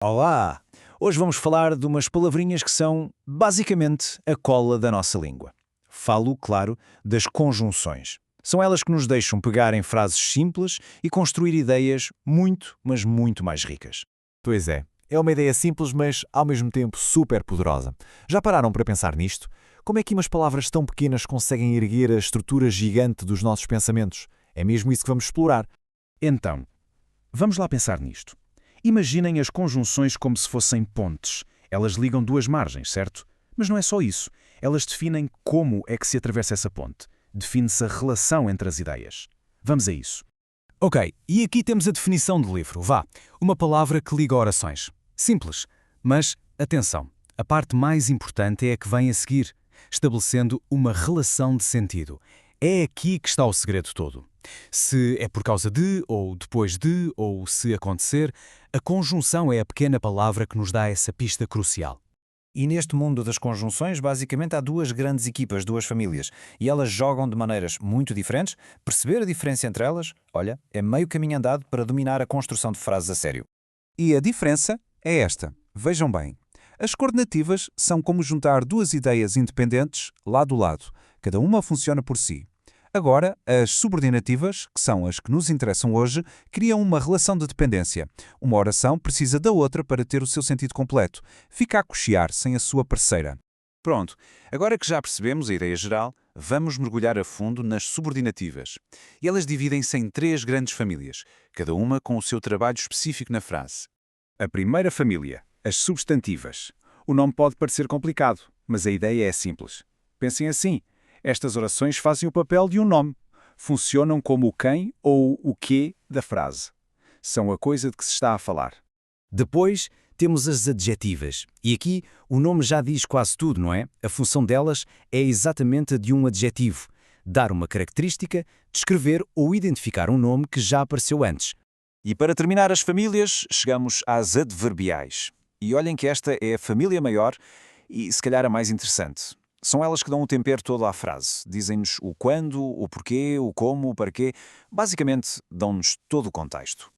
Olá! Hoje vamos falar de umas palavrinhas que são, basicamente, a cola da nossa língua. Falo, claro, das conjunções. São elas que nos deixam pegar em frases simples e construir ideias muito, mas muito mais ricas. Pois é uma ideia simples, mas ao mesmo tempo super poderosa. Já pararam para pensar nisto? Como é que umas palavras tão pequenas conseguem erguer a estrutura gigante dos nossos pensamentos? É mesmo isso que vamos explorar. Então, vamos lá pensar nisto. Imaginem as conjunções como se fossem pontes. Elas ligam duas margens, certo? Mas não é só isso. Elas definem como é que se atravessa essa ponte. Define-se a relação entre as ideias. Vamos a isso. Ok, e aqui temos a definição do livro. Vá, uma palavra que liga orações. Simples, mas atenção, a parte mais importante é a que vem a seguir, estabelecendo uma relação de sentido. É aqui que está o segredo todo. Se é por causa de, ou depois de, ou se acontecer, a conjunção é a pequena palavra que nos dá essa pista crucial. E neste mundo das conjunções, basicamente há duas grandes equipas, duas famílias, e elas jogam de maneiras muito diferentes. Perceber a diferença entre elas, olha, é meio caminho andado para dominar a construção de frases a sério. E a diferença é esta. Vejam bem. As coordenativas são como juntar duas ideias independentes lado a lado. Cada uma funciona por si. Agora, as subordinativas, que são as que nos interessam hoje, criam uma relação de dependência. Uma oração precisa da outra para ter o seu sentido completo. Fica a cochear sem a sua parceira. Pronto, agora que já percebemos a ideia geral, vamos mergulhar a fundo nas subordinativas. E elas dividem-se em três grandes famílias, cada uma com o seu trabalho específico na frase. A primeira família, as substantivas. O nome pode parecer complicado, mas a ideia é simples. Pensem assim, estas orações fazem o papel de um nome. Funcionam como o quem ou o quê da frase. São a coisa de que se está a falar. Depois temos as adjetivas. E aqui o nome já diz quase tudo, não é? A função delas é exatamente a de um adjetivo. Dar uma característica, descrever ou identificar um nome que já apareceu antes. E para terminar as famílias, chegamos às adverbiais. E olhem que esta é a família maior e, se calhar, a mais interessante. São elas que dão o tempero todo à frase. Dizem-nos o quando, o porquê, o como, o para quê. Basicamente, dão-nos todo o contexto.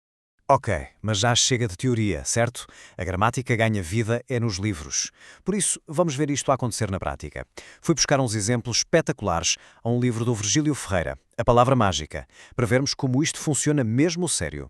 Ok, mas já chega de teoria, certo? A gramática ganha vida é nos livros. Por isso, vamos ver isto a acontecer na prática. Fui buscar uns exemplos espetaculares a um livro do Virgílio Ferreira, A Palavra Mágica, para vermos como isto funciona mesmo sério.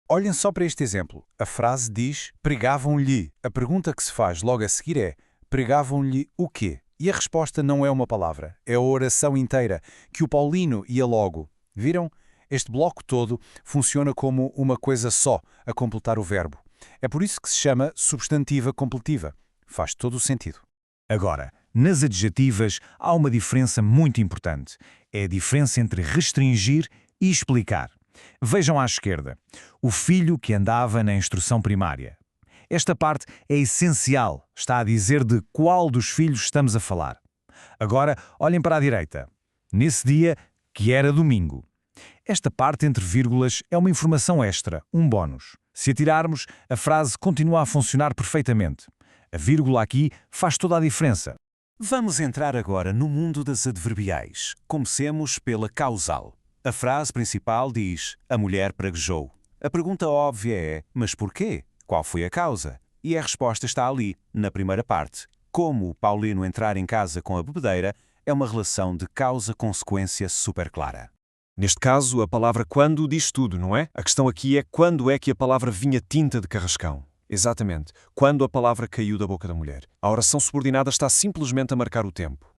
Olhem só para este exemplo. A frase diz pregavam-lhe. A pergunta que se faz logo a seguir é pregavam-lhe o quê? E a resposta não é uma palavra, é a oração inteira, que o Paulino ia logo. Viram? Este bloco todo funciona como uma coisa só, a completar o verbo. É por isso que se chama substantiva completiva. Faz todo o sentido. Agora, nas adjetivas há uma diferença muito importante. É a diferença entre restringir e explicar. Vejam à esquerda, o filho que andava na instrução primária. Esta parte é essencial, está a dizer de qual dos filhos estamos a falar. Agora, olhem para a direita. Nesse dia, que era domingo. Esta parte entre vírgulas é uma informação extra, um bónus. Se a tirarmos, a frase continua a funcionar perfeitamente. A vírgula aqui faz toda a diferença. Vamos entrar agora no mundo das adverbiais. Comecemos pela causal. A frase principal diz, a mulher praguejou. A pergunta óbvia é, mas porquê? Qual foi a causa? E a resposta está ali, na primeira parte. Como o Paulino entrar em casa com a bebedeira é uma relação de causa-consequência super clara. Neste caso, a palavra quando diz tudo, não é? A questão aqui é quando é que a palavra vinha tinta de carrascão. Exatamente, quando a palavra caiu da boca da mulher. A oração subordinada está simplesmente a marcar o tempo.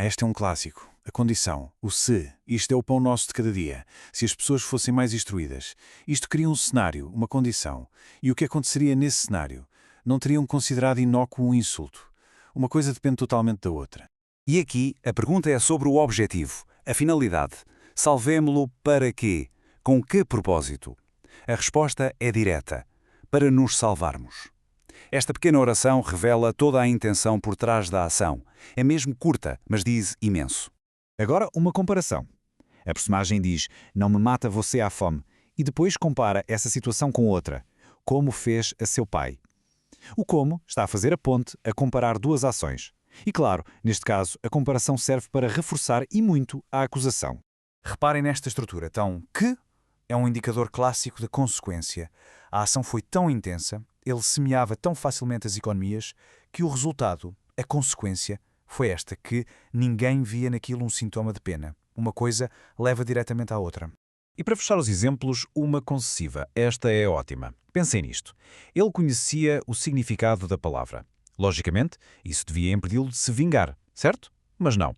Este é um clássico. A condição, o se. Isto é o pão nosso de cada dia. Se as pessoas fossem mais instruídas. Isto cria um cenário, uma condição. E o que aconteceria nesse cenário? Não teriam considerado inócuo um insulto. Uma coisa depende totalmente da outra. E aqui a pergunta é sobre o objetivo, a finalidade. Salvemo-lo para quê? Com que propósito? A resposta é direta. Para nos salvarmos. Esta pequena oração revela toda a intenção por trás da ação. É mesmo curta, mas diz imenso. Agora, uma comparação. A personagem diz, não me mata você à fome, e depois compara essa situação com outra. Como fez a seu pai. O como está a fazer a ponte a comparar duas ações. E claro, neste caso, a comparação serve para reforçar e muito a acusação. Reparem nesta estrutura. Então, que é um indicador clássico da consequência. A ação foi tão intensa Ele semeava tão facilmente as economias que o resultado, a consequência, foi esta, que ninguém via naquilo um sintoma de pena. Uma coisa leva diretamente à outra. E para fechar os exemplos, uma concessiva. Esta é ótima. Pensem nisto. Ele conhecia o significado da palavra. Logicamente, isso devia impedi-lo de se vingar, certo? Mas não.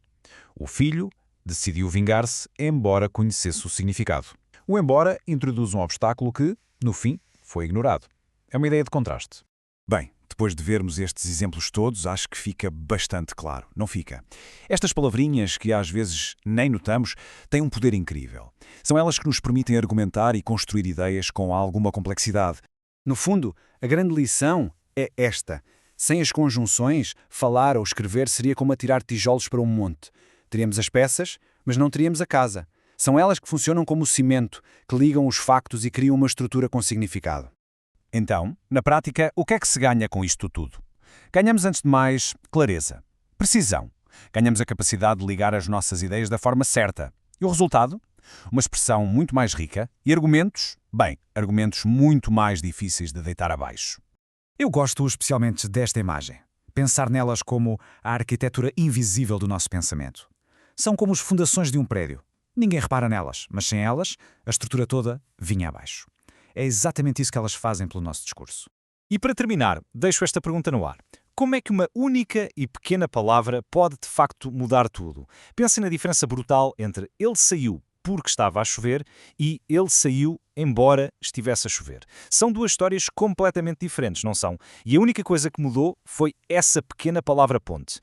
O filho decidiu vingar-se, embora conhecesse o significado. O embora introduz um obstáculo que, no fim, foi ignorado. É uma ideia de contraste. Bem, depois de vermos estes exemplos todos, acho que fica bastante claro, não fica? Estas palavrinhas que às vezes nem notamos têm um poder incrível. São elas que nos permitem argumentar e construir ideias com alguma complexidade. No fundo, a grande lição é esta. Sem as conjunções, falar ou escrever seria como atirar tijolos para um monte. Teríamos as peças, mas não teríamos a casa. São elas que funcionam como o cimento, que ligam os factos e criam uma estrutura com significado. Então, na prática, o que é que se ganha com isto tudo? Ganhamos, antes de mais, clareza, precisão. Ganhamos a capacidade de ligar as nossas ideias da forma certa. E o resultado? Uma expressão muito mais rica e argumentos, argumentos muito mais difíceis de deitar abaixo. Eu gosto especialmente desta imagem. Pensar nelas como a arquitetura invisível do nosso pensamento. São como as fundações de um prédio. Ninguém repara nelas, mas sem elas, a estrutura toda vinha abaixo. É exatamente isso que elas fazem pelo nosso discurso. E para terminar, deixo esta pergunta no ar. Como é que uma única e pequena palavra pode de facto mudar tudo? Pensem na diferença brutal entre ele saiu porque estava a chover e ele saiu embora estivesse a chover. São duas histórias completamente diferentes, não são? E a única coisa que mudou foi essa pequena palavra ponte.